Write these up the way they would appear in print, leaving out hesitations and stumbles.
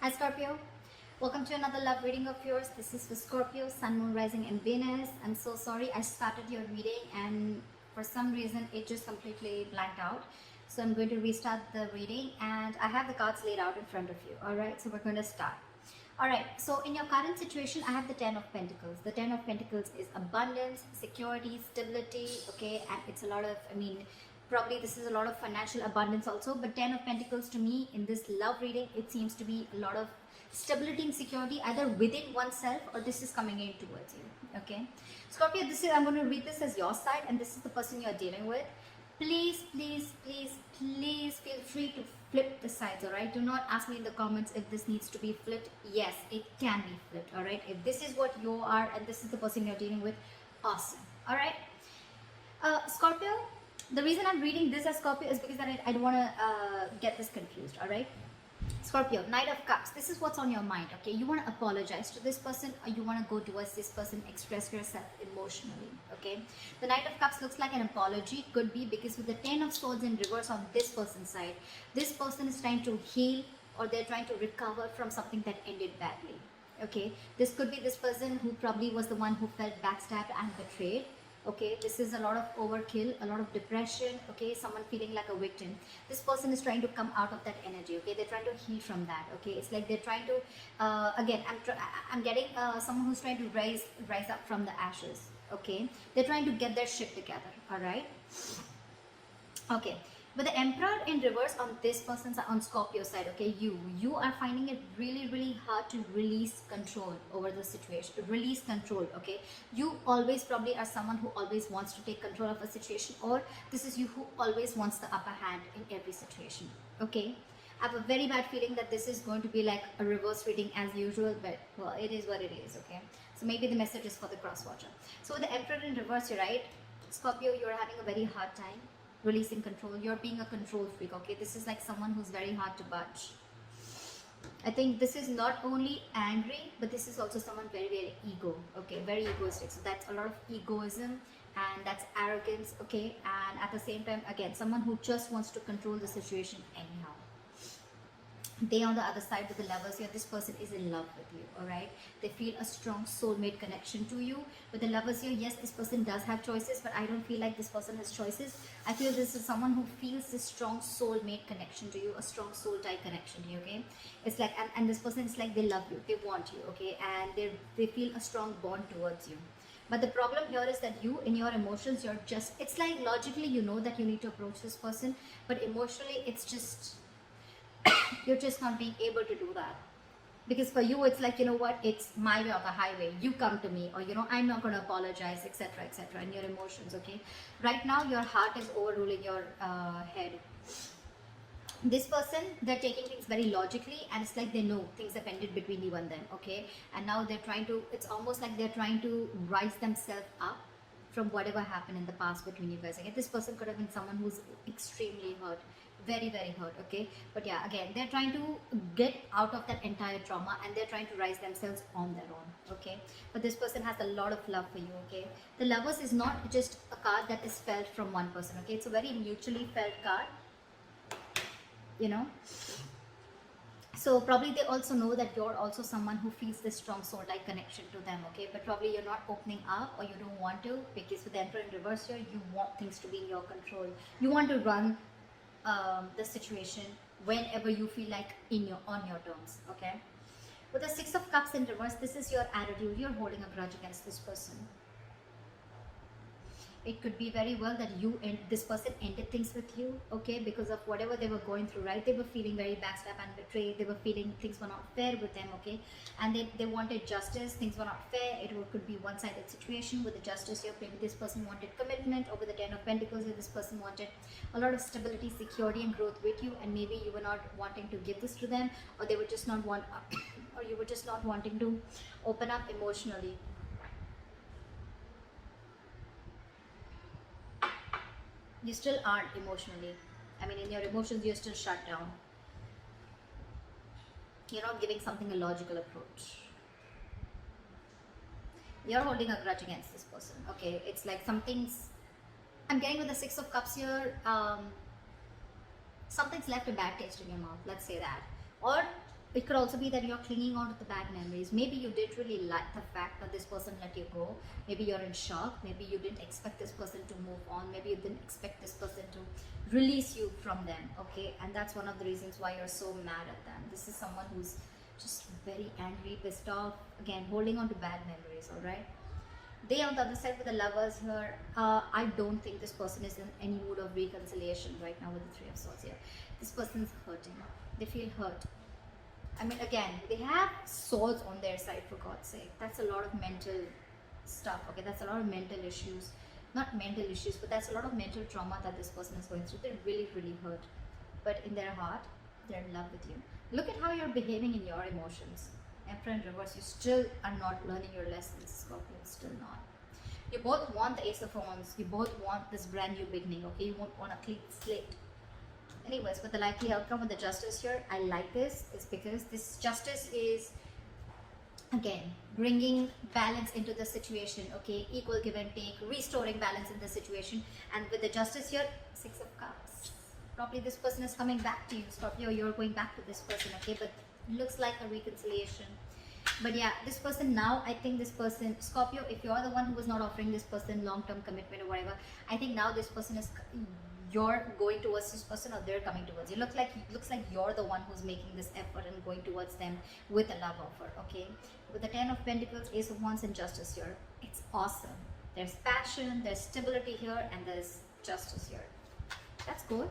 Hi Scorpio, welcome to another love reading of yours. This is for Scorpio, Sun, Moon, Rising and Venus. I'm so sorry I started your reading and for some reason it just completely blanked out. So I'm going to restart the reading and I have the cards laid out in front of you. Alright, so we're going to start. Alright, so in your current situation, I have the Ten of Pentacles. The Ten of Pentacles is abundance, security, stability, okay, and it's a lot of, probably this is a lot of financial abundance also, but Ten of Pentacles to me in this love reading, it seems to be a lot of stability and security either within oneself or this is coming in towards you, okay. Scorpio, this is, I'm going to read this as your side and this is the person you're dealing with. Please feel free to flip the sides, all right? Do not ask me in the comments if this needs to be flipped. Yes, it can be flipped, all right? If this is what you are and this is the person you're dealing with, awesome, all right? Scorpio, the reason I'm reading this as Scorpio is because I don't want to get this confused, all right? Scorpio, Knight of Cups, this is what's on your mind, okay? You want to apologize to this person or you want to go towards this person, express yourself emotionally, okay? The Knight of Cups looks like an apology, could be because with the Ten of Swords in reverse on this person's side, this person is trying to heal or they're trying to recover from something that ended badly, okay? This could be this person who probably was the one who felt backstabbed and betrayed. Okay, this is a lot of overkill, a lot of depression, okay, someone feeling like a victim. This person is trying to come out of that energy, okay, they're trying to heal from that, okay. It's like they're trying to again, I'm getting someone who's trying to rise up from the ashes, okay. They're trying to get their shit together, all right. Okay, but the Emperor in reverse on this person's, on Scorpio side, okay, you are finding it really hard to release control over the situation, release control, okay. You always probably are someone who always wants to take control of a situation, or this is you who always wants the upper hand in every situation, okay. I have a very bad feeling that this is going to be like a reverse reading as usual, but well, it is what it is, okay. So maybe the message is for the cross watcher. So with the Emperor in reverse, you're right, Scorpio, you're having a very hard time releasing control. You're being a control freak, okay. This is like someone who's very hard to budge. I think this is not only angry, but this is also someone very ego, okay, very egoistic. So that's a lot of egoism and that's arrogance, okay. And at the same time, again, someone who just wants to control the situation anyhow. They on the other side with the Lovers here, this person is in love with you, all right. They feel a strong soulmate connection to you. With the Lovers here, yes, this person does have choices, but I don't feel like this person has choices. I feel this is someone who feels this strong soulmate connection to you, a strong soul tie connection to you, okay. It's like, and this person is like, they love you, they want you, okay, and they feel a strong bond towards you. But the problem here is that you, in your emotions, you're just, it's like logically you know that you need to approach this person, but emotionally it's just, you're just not being able to do that. Because for you, it's like, you know what, it's my way or the highway. You come to me, or, you know, I'm not going to apologize, etc., and your emotions, okay. Right now, your heart is overruling your head. This person, they're taking things very logically, and it's like they know things have ended between you and them, okay. And now they're trying to, it's almost like they're trying to rise themselves up from whatever happened in the past between you guys. Again, this person could have been someone who's extremely hurt, very hurt, okay. But yeah, again, they're trying to get out of that entire trauma and they're trying to rise themselves on their own, okay. But this person has a lot of love for you, okay. The Lovers is not just a card that is felt from one person, okay. It's a very mutually felt card, you know. So probably they also know that you're also someone who feels this strong soul-like connection to them, okay. But probably you're not opening up or you don't want to, because with the Emperor in reverse here, you want things to be in your control. You want to run the situation whenever you feel like on your terms, okay. With the Six of Cups in reverse, this is your attitude. You're holding a grudge against this person. It could be very well that you and this person ended things with you, okay, because of whatever they were going through, right. They were feeling very backstabbed and betrayed. They were feeling things were not fair with them, okay, and they wanted justice. Things were not fair. It could be one-sided situation. With the Justice here, maybe this person wanted commitment, or with the Ten of Pentacles here, this person wanted a lot of stability, security and growth with you, and maybe you were not wanting to give this to them, or they were just not or you were just not wanting to open up emotionally. You still aren't emotionally. I mean, in your emotions, you're still shut down. You're not giving something a logical approach. You're holding a grudge against this person, okay. It's like something's, I'm getting with the Six of Cups here, something's left a bad taste in your mouth, let's say that. Or it could also be that you're clinging on to the bad memories. Maybe you did really like the fact that this person let you go. Maybe you're in shock. Maybe you didn't expect this person to move on. Maybe you didn't expect this person to release you from them. Okay, and that's one of the reasons why you're so mad at them. This is someone who's just very angry, pissed off, again holding on to bad memories. All right. They on the other side with the lovers here, I don't think this person is in any mood of reconciliation right now with the Three of Swords here. This person is hurting. They feel hurt. I mean, again, they have swords on their side, for God's sake. That's a lot of mental stuff, okay? That's a lot of mental issues. Not mental issues, but that's a lot of mental trauma that this person is going through. They're really, really hurt. But in their heart, they're in love with you. Look at how you're behaving in your emotions. Emperor in reverse, you still are not learning your lessons, Scorpio. Still not. You both want the Ace of Wands. You both want this brand new beginning, okay? You won't want a clean slate. Anyways, with the likely outcome with the Justice here, I like this is because this Justice is, again, bringing balance into the situation, okay? Equal give and take, restoring balance in the situation. And with the Justice here, Six of Cups. Probably this person is coming back to you, Scorpio. You're going back to this person, okay? But looks like a reconciliation. But yeah, this person now, I think this person, Scorpio, if you're the one who was not offering this person long-term commitment or whatever, I think now this person is, you're going towards this person or they're coming towards you. Looks like you're the one who's making this effort and going towards them with a love offer, okay? With the Ten of Pentacles, Ace of Wands and Justice here, it's awesome. There's passion, there's stability here, and there's justice here. That's good.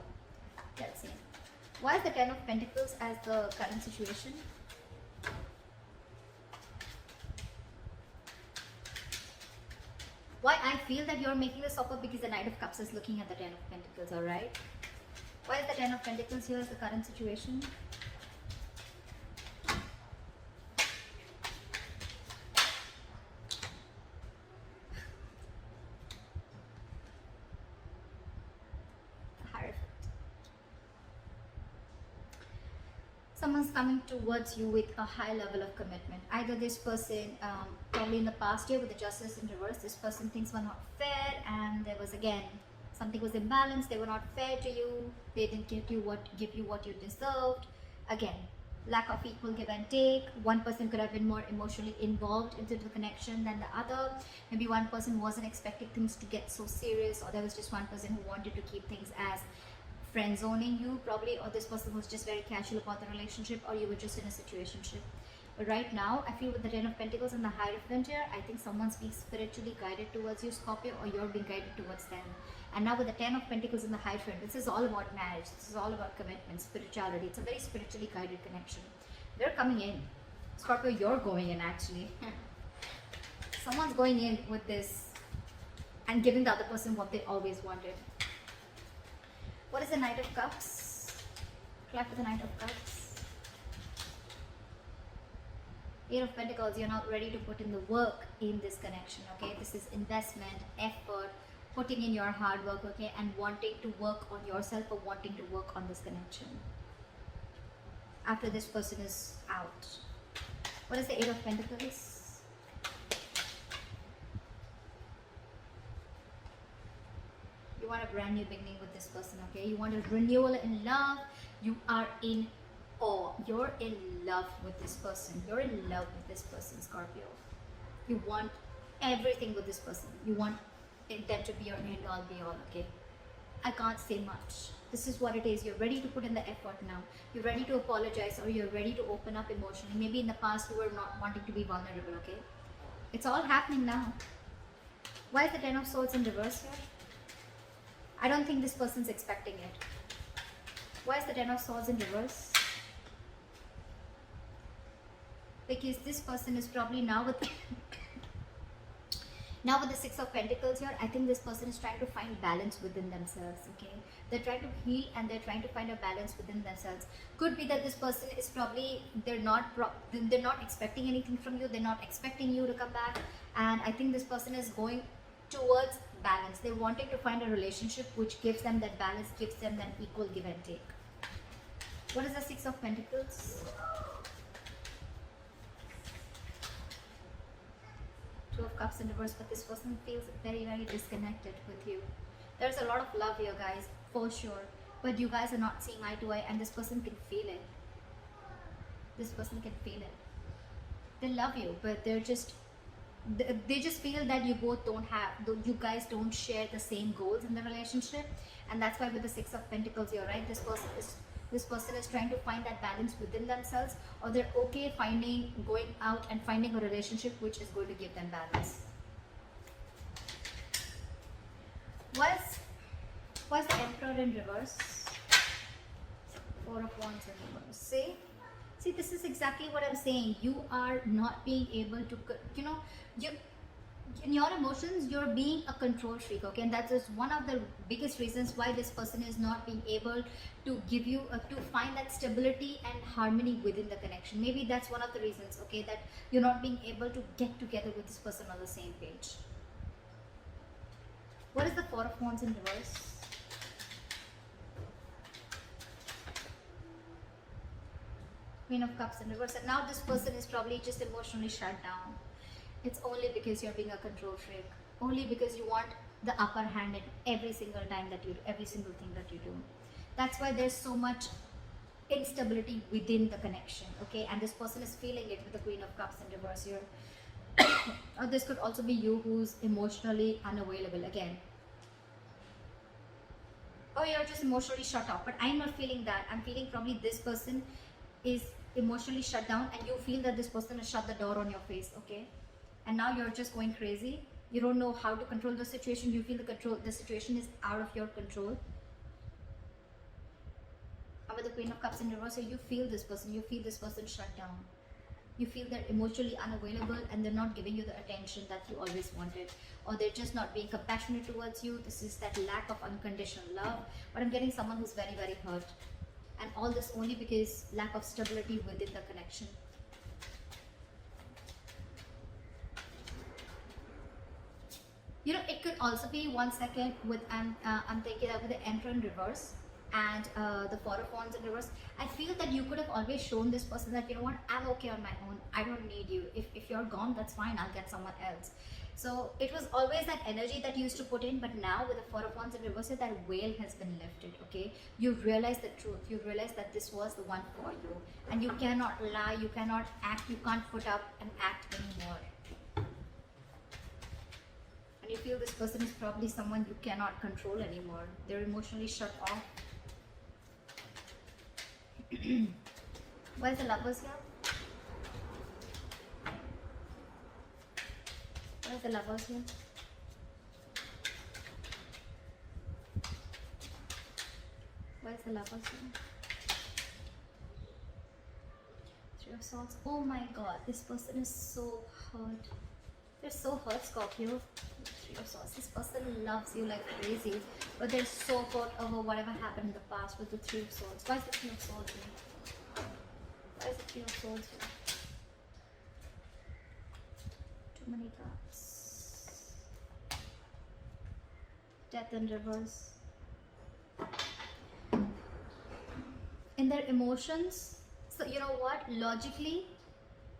Let's see. Why is the Ten of Pentacles as the current situation? Why I feel that you're making this offer because the Knight of Cups is looking at the Ten of Pentacles, alright? Why is the Ten of Pentacles here as the current situation? Someone's coming towards you with a high level of commitment. Either this person, probably in the past year with the Justice in reverse, this person things were not fair and there was again, something was imbalanced, they were not fair to you, they didn't give you what you deserved. Again, lack of equal give and take. One person could have been more emotionally involved into the connection than the other. Maybe one person wasn't expecting things to get so serious, or there was just one person who wanted to keep things as friend zoning you probably, or this person was just very casual about the relationship, or you were just in a situationship. But right now, I feel with the Ten of Pentacles and the Hierophant here, I think someone's being spiritually guided towards you, Scorpio, or you're being guided towards them. And now with the Ten of Pentacles and the Hierophant, this is all about marriage. This is all about commitment, spirituality. It's a very spiritually guided connection. They're coming in. Scorpio, you're going in actually. Someone's going in with this and giving the other person what they always wanted. What is the Knight of Cups? Clap for the Knight of Cups. Eight of Pentacles, you're not ready to put in the work in this connection, okay? This is investment, effort, putting in your hard work, okay? And wanting to work on yourself or wanting to work on this connection. After this person is out. What is the Eight of Pentacles? You want a brand new beginning with this person, okay? You want a renewal in love. You are in awe. You're in love with this person. You're in love with this person, Scorpio. You want everything with this person. You want them to be your end all be all, okay? I can't say much. This is what it is. You're ready to put in the effort now. You're ready to apologize, or you're ready to open up emotionally. Maybe in the past you were not wanting to be vulnerable, okay? It's all happening now. Why is the Ten of Swords in reverse here? I don't think this person's expecting it. Why is the Ten of Swords in reverse? Because this person is probably now with now with the Six of Pentacles here. I think this person is trying to find balance within themselves, okay? They're trying to heal and they're trying to find a balance within themselves. Could be that this person is probably, they're not expecting anything from you. They're not expecting you to come back. And I think this person is going towards balance. They're wanting to find a relationship which gives them that balance, gives them that equal give and take. What is the Six of Pentacles? Two of Cups in reverse, but this person feels very, very disconnected with you. There's a lot of love here, guys, for sure. But you guys are not seeing eye to eye, and this person can feel it. This person can feel it. They love you, but they just feel that you both don't have, you guys don't share the same goals in the relationship. And that's why with the Six of Pentacles here, right, this person is trying to find that balance within themselves, or they're okay going out and finding a relationship which is going to give them balance. What's the Emperor in reverse? Four of Wands in reverse. See, this is exactly what I'm saying. You are not being able to, in your emotions, you're being a control freak, okay? And that is one of the biggest reasons why this person is not being able to give you, to find that stability and harmony within the connection. Maybe that's one of the reasons, okay, that you're not being able to get together with this person on the same page. What is the Four of Wands in reverse? Queen of Cups in reverse. And now this person is probably just emotionally shut down. It's only because you're being a control freak. Only because you want the upper hand in every single time that you do, every single thing that you do. That's why there's so much instability within the connection, okay? And this person is feeling it with the Queen of Cups in reverse here. Or this could also be you who's emotionally unavailable again. Or you're just emotionally shut off. But I'm not feeling that. I'm feeling probably this person is emotionally shut down, and you feel that this person has shut the door on your face, okay? And now you're just going crazy. You don't know how to control the situation. You feel the situation is out of your control. And with the Queen of Cups in reverse, you feel this person shut down. You feel they're emotionally unavailable and they're not giving you the attention that you always wanted, or they're just not being compassionate towards you. This is that lack of unconditional love. But I'm getting someone who's very, very hurt. And all this only because lack of stability within the connection. It could also be, one second, with I'm thinking that with the Emperor in reverse and the Four of Wands in reverse, I feel that you could have always shown this person that, you know what, I'm okay on my own. I don't need you. If you're gone, that's fine. I'll get someone else. So it was always that energy that you used to put in, but now with the Four of Wands in reverse, that veil has been lifted, okay? You realize the truth. You realize that this was the one for you. And you cannot lie, you cannot act, you can't put up and act anymore. And you feel this person is probably someone you cannot control anymore. They're emotionally shut off. Where's the Lovers here? Where's the Lovers here? Where's the Lovers here? Three of Swords. Oh my god, this person is so hurt. They're so hurt, Scorpio. Three of Swords. This person loves you like crazy, but they're so hurt over whatever happened in the past with the Three of Swords. Why is the Three of Swords here? Why is the Three of Swords here? Too many cards. Death in reverse. In their emotions, so you know what, logically,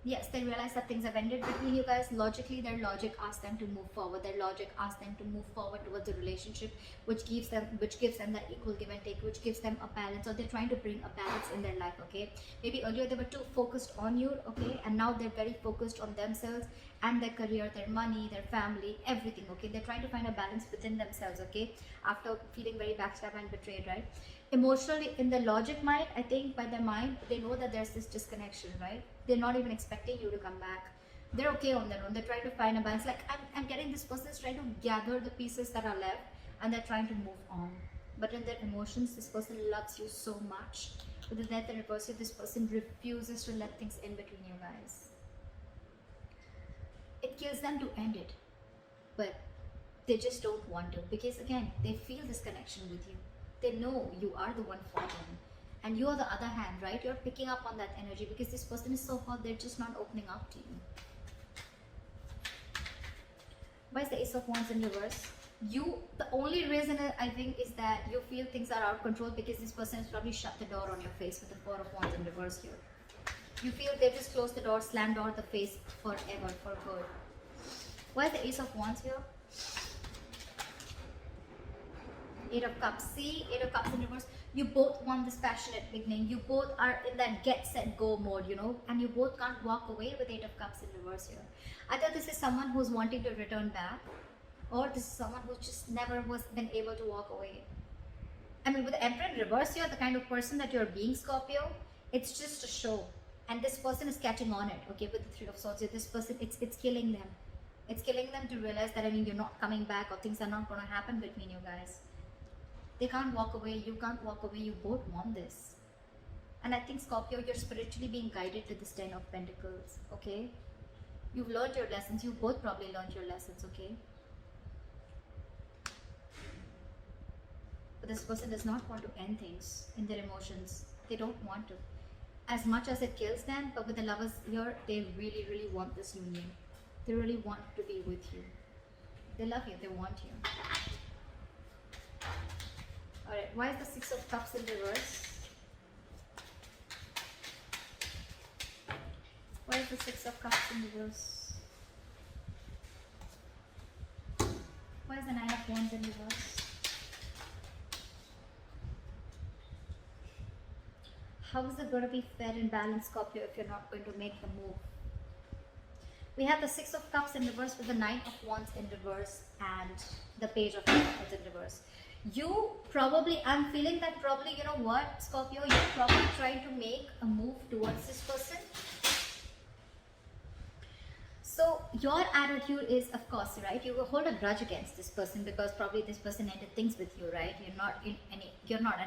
yes, they realize that things have ended between you guys. Logically, their logic asks them to move forward. Their logic asks them to move forward towards a relationship which gives them that equal give and take, which gives them a balance, or they're trying to bring a balance in their life, okay? Maybe earlier they were too focused on you, okay? And now they're very focused on themselves and their career, their money, their family, everything, okay? They're trying to find a balance within themselves, okay? After feeling very backstabbed and betrayed, right? Emotionally, in the logic mind, I think by their mind, they know that there's this disconnection, right? They're not even expecting you to come back. They're okay on their own. They're trying to find a balance. Like, I'm getting this person is trying to gather the pieces that are left, and they're trying to move on. But in their emotions, this person loves you so much. With the Death in reverse, this person refuses to let things in between you guys. It kills them to end it, but they just don't want to, because again, they feel this connection with you. They know you are the one for them. And you, on the other hand, right, you're picking up on that energy because this person is so hot, they're just not opening up to you. Why is the Ace of Wands in reverse? The only reason I think is that you feel things are out of control because this person has probably shut the door on your face with the Four of Wands in reverse here. You feel they just closed the door, slammed door the face forever, for good. Why is the Ace of Wands here? Eight of Cups. See, Eight of Cups in reverse. You both want this passionate beginning. You both are in that get set go mode, you know, and you both can't walk away with Eight of Cups in reverse here. Either this is someone who's wanting to return back, or this is someone who just never was been able to walk away. I mean, with the Emperor in reverse here, the kind of person that you're being, Scorpio, it's just a show. And this person is catching on it, okay, with the Three of Swords here. This person, it's killing them. It's killing them to realize that, I mean, you're not coming back, or things are not going to happen between you guys. They can't walk away, you can't walk away, you both want this. And I think, Scorpio, you're spiritually being guided to this Ten of Pentacles, okay? You've learned your lessons, you both probably learned your lessons, okay? But this person does not want to end things in their emotions. They don't want to. As much as it kills them, but with the Lovers here, they really, really want this union. They really want to be with you. They love you, they want you. Alright, why is the Six of Cups in reverse? Why is the Six of Cups in reverse? Why is the Nine of Wands in reverse? How is it going to be fair and balanced, Scorpio, if you're not going to make the move? We have the Six of Cups in reverse with the Nine of Wands in reverse and the Page of Pentacles in reverse. You probably, I'm feeling that probably, you know what, Scorpio, you're probably trying to make a move towards this person. So your attitude is, of course, right, you will hold a grudge against this person because probably this person ended things with you, right? You're not in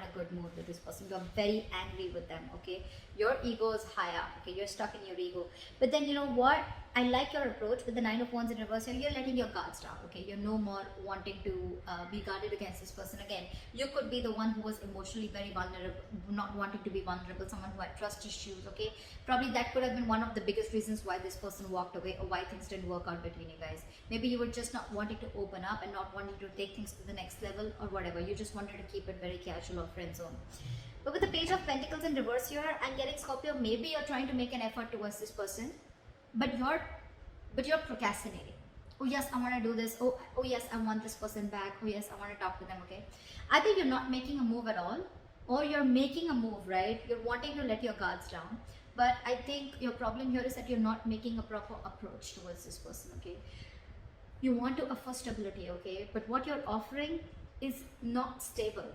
a good mood with this person. You're very angry with them, okay? Your ego is high up, okay? You're stuck in your ego. But then, you know what? I like your approach with the Nine of Wands in reverse. You're letting your guards down, okay? You're no more wanting to be guarded against this person again. You could be the one who was emotionally very vulnerable, not wanting to be vulnerable, someone who had trust issues, okay? Probably that could have been one of the biggest reasons why this person walked away or why things didn't work out between you guys. Maybe you were just not wanting to open up and not wanting to take things to the next level or whatever. You just wanted to keep it very casual or friend zone. But with the Page of Pentacles in reverse here, I'm getting, Scorpio, maybe you're trying to make an effort towards this person, but you're procrastinating. Oh yes, I want to do this. Oh yes, I want this person back. Oh yes, I want to talk to them, okay? I think you're not making a move at all, or you're making a move, right? You're wanting to let your guards down. But I think your problem here is that you're not making a proper approach towards this person, okay? You want to offer stability, okay? But what you're offering is not stable.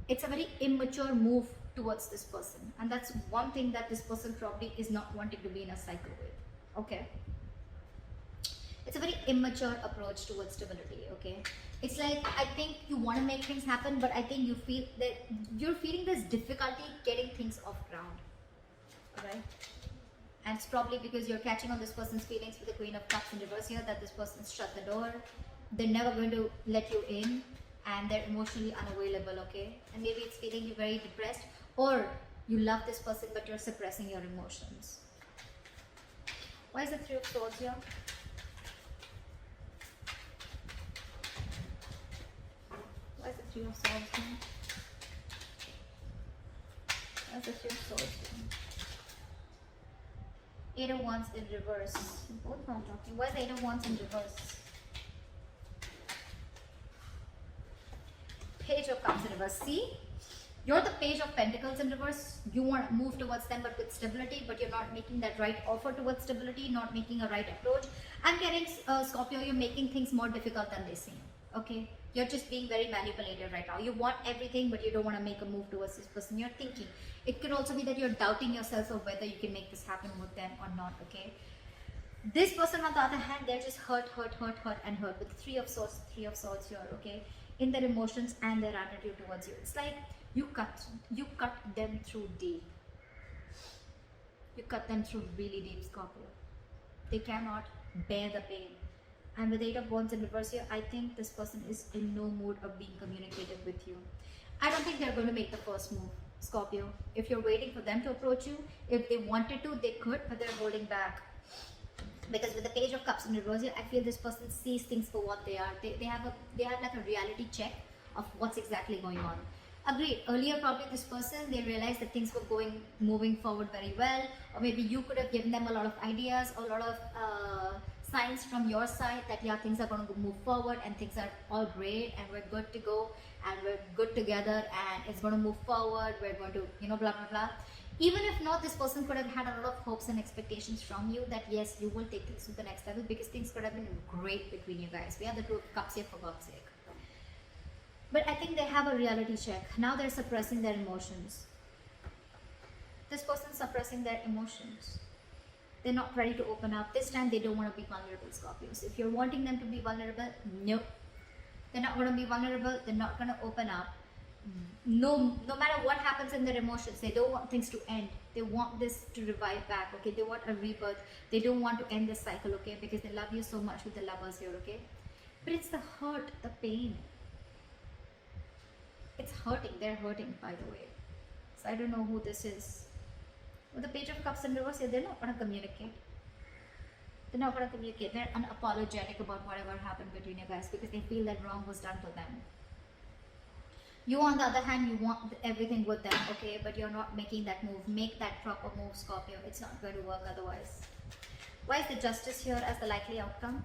It's a very immature move towards this person. And that's one thing that this person probably is not wanting to be in a cycle with, okay? It's a very immature approach towards stability, okay? It's like, I think you want to make things happen, but I think you feel that you're feeling this difficulty getting things off ground, alright? And it's probably because you're catching on this person's feelings with the Queen of Cups in reverse here, that this person's shut the door. They're never going to let you in, and they're emotionally unavailable, okay? And maybe it's feeling you very depressed, or you love this person but you're suppressing your emotions. Why is the Three of Swords here? Why is the Three of Swords here? Why is the Three of Swords here? Eight of Wands in reverse. Both not talking. Why is the Eight of Wands in reverse? Page of Cups in reverse. See? You're the Page of Pentacles in reverse. You want to move towards them but with stability, but you're not making that right offer towards stability, not making a right approach. I'm getting, Scorpio, you're making things more difficult than they seem. Okay? You're just being very manipulative right now. You want everything, but you don't want to make a move towards this person. You're thinking. It could also be that you're doubting yourself of whether you can make this happen with them or not, okay? This person, on the other hand, they're just hurt, and hurt. With the Three of Swords here, okay? In their emotions and their attitude towards you. It's like you cut them through deep. You cut them through really deep, Scorpio. They cannot bear the pain. And with Eight of Wands in reverse here, I think this person is in no mood of being communicative with you. I don't think they're going to make the first move, Scorpio. If you're waiting for them to approach you, if they wanted to, they could, but they're holding back. Because with the Page of Cups in reverse here, I feel this person sees things for what they are. They have like a reality check of what's exactly going on. Agreed. Earlier, probably this person, they realized that things were moving forward very well, or maybe you could have given them a lot of ideas, or a lot of signs from your side that yeah, things are going to move forward and things are all great and we're good to go and we're good together and it's going to move forward, we're going to, you know, blah blah blah. Even if not, this person could have had a lot of hopes and expectations from you that yes, you will take things to the next level because things could have been great between you guys. We have the Two of Cups here, for God's sake. But I think they have a reality check. Now they're suppressing their emotions. This person's suppressing their emotions. They're not ready to open up. This time they don't want to be vulnerable, Scorpios. If you're wanting them to be vulnerable, no. They're not going to be vulnerable. They're not going to open up. No matter what happens in their emotions, they don't want things to end. They want this to revive back, okay? They want a rebirth. They don't want to end this cycle, okay? Because they love you so much with the Lovers here, okay? But it's the hurt, the pain. It's hurting. They're hurting, by the way. So I don't know who this is. With the Page of Cups in reverse, they're not going to communicate. They're not going to communicate. They're unapologetic about whatever happened between you guys because they feel that wrong was done to them. You, on the other hand, you want everything with them, okay? But you're not making that move. Make that proper move, Scorpio. It's not going to work otherwise. Why is the Justice here as the likely outcome?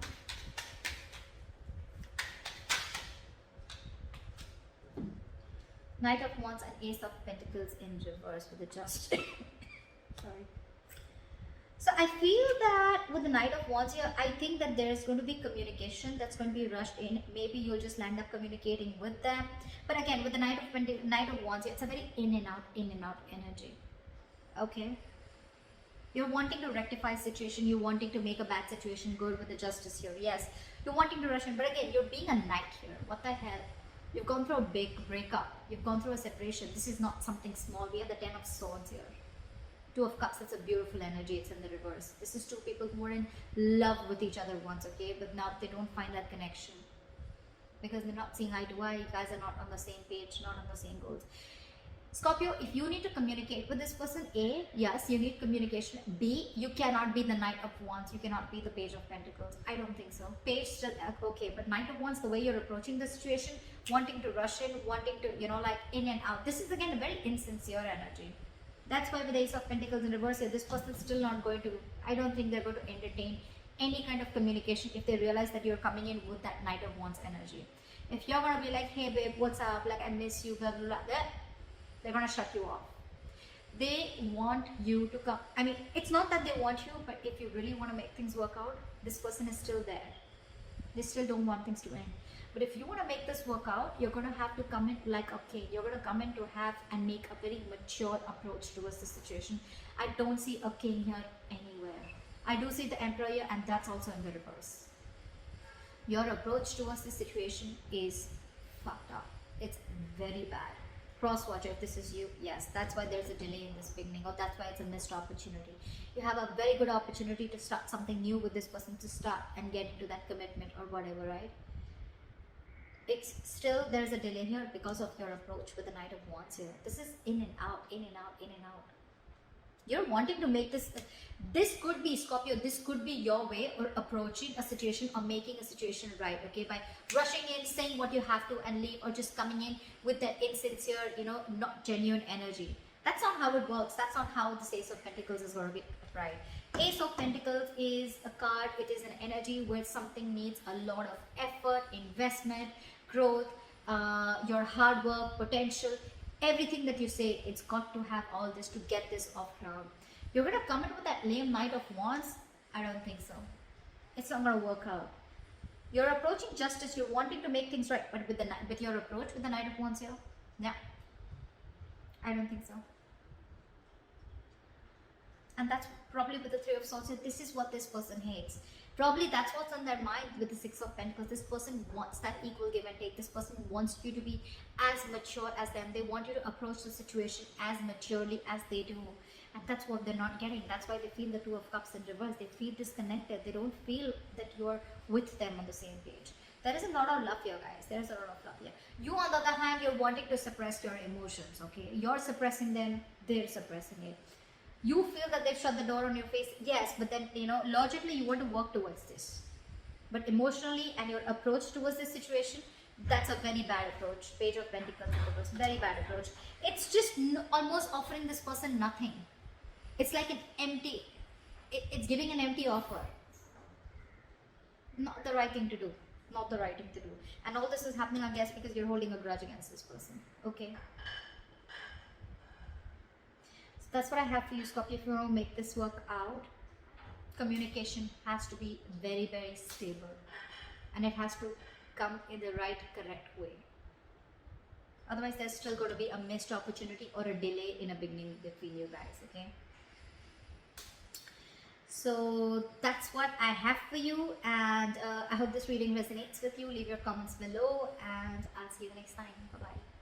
Knight of Wands and Ace of Pentacles in reverse with the Justice. Sorry. So I feel that with the Knight of Wands here, I think that there's going to be communication that's going to be rushed in. Maybe you'll just land up communicating with them. But again, with the Knight of Wands here, it's a very in and out energy. Okay? You're wanting to rectify a situation. You're wanting to make a bad situation good with the Justice here. Yes, you're wanting to rush in. But again, you're being a knight here. What the hell? You've gone through a big breakup. You've gone through a separation. This is not something small. We have the Ten of Swords here. Two of Cups, that's a beautiful energy. It's in the reverse. This is two people who were in love with each other once, okay? But now they don't find that connection. Because they're not seeing eye to eye. You guys are not on the same page, not on the same goals. Scorpio, if you need to communicate with this person, A, yes, you need communication. B, you cannot be the Knight of Wands. You cannot be the Page of Pentacles. I don't think so. Page still, okay, but Knight of Wands, the way you're approaching the situation, wanting to rush in, wanting to, you know, like in and out. This is again a very insincere energy. That's why with the Ace of Pentacles in reverse here, this person's still not going to, I don't think they're going to entertain any kind of communication if they realize that you're coming in with that Knight of Wands energy. If you're going to be like, hey babe, what's up? Like, I miss you, blah, blah, blah. They're going to shut you off. They want you to come. I mean, it's not that they want you, but if you really want to make things work out, this person is still there. They still don't want things to end. But if you want to make this work out, you're going to have to come in like, okay, you're going to come in to have and make a very mature approach towards the situation. I don't see a king here anywhere. I do see the Emperor here, and that's also in the reverse. Your approach towards the situation is fucked up. It's very bad. Cross-watcher, if this is you, yes, that's why there's a delay in this beginning, or that's why it's a missed opportunity. You have a very good opportunity to start something new with this person, to start and get into that commitment or whatever, right? It's still, there's a delay here because of your approach with the Knight of Wands here. This is in and out, in and out, in and out. You're wanting to make this could be, Scorpio, this could be your way or approaching a situation or making a situation right, okay? By rushing in, saying what you have to and leave, or just coming in with that insincere, you know, not genuine energy. That's not how it works. That's not how the Ace of Pentacles is going to be right. Ace of Pentacles is a card. It is an energy where something needs a lot of effort, investment, growth, your hard work, potential. Everything that you say, it's got to have all this to get this off ground. You're going to come in with that lame Knight of Wands? I don't think so. It's not going to work out. You're approaching justice. You're wanting to make things right. But with your approach with the Knight of Wands here? Yeah. I don't think so. And that's probably with the Three of Swords. This is what this person hates. Probably that's what's on their mind with the Six of Pentacles. This person wants that equal give and take. This person wants you to be as mature as them. They want you to approach the situation as maturely as they do. And that's what they're not getting. That's why they feel the Two of Cups in reverse. They feel disconnected. They don't feel that you're with them on the same page. There is a lot of love here, guys. There is a lot of love here. You, on the other hand, you're wanting to suppress your emotions, okay? You're suppressing them. They're suppressing it. You feel that they've shut the door on your face. Yes, but then, you know, logically you want to work towards this. But emotionally and your approach towards this situation, that's a very bad approach. Page of Pentacles, very bad approach. It's just almost offering this person nothing. It's like an empty, it's giving an empty offer. not the right thing to do. Not the right thing to do. And all this is happening, I guess, because you're holding a grudge against this person. Okay. So that's what I have for you, Scorpio. If you want to make this work out, communication has to be very, very stable. And it has to come in the right, correct way. Otherwise, there's still going to be a missed opportunity or a delay in a beginning between you guys, okay? So that's what I have for you, and I hope this reading resonates with you. Leave your comments below, and I'll see you the next time. Bye-bye.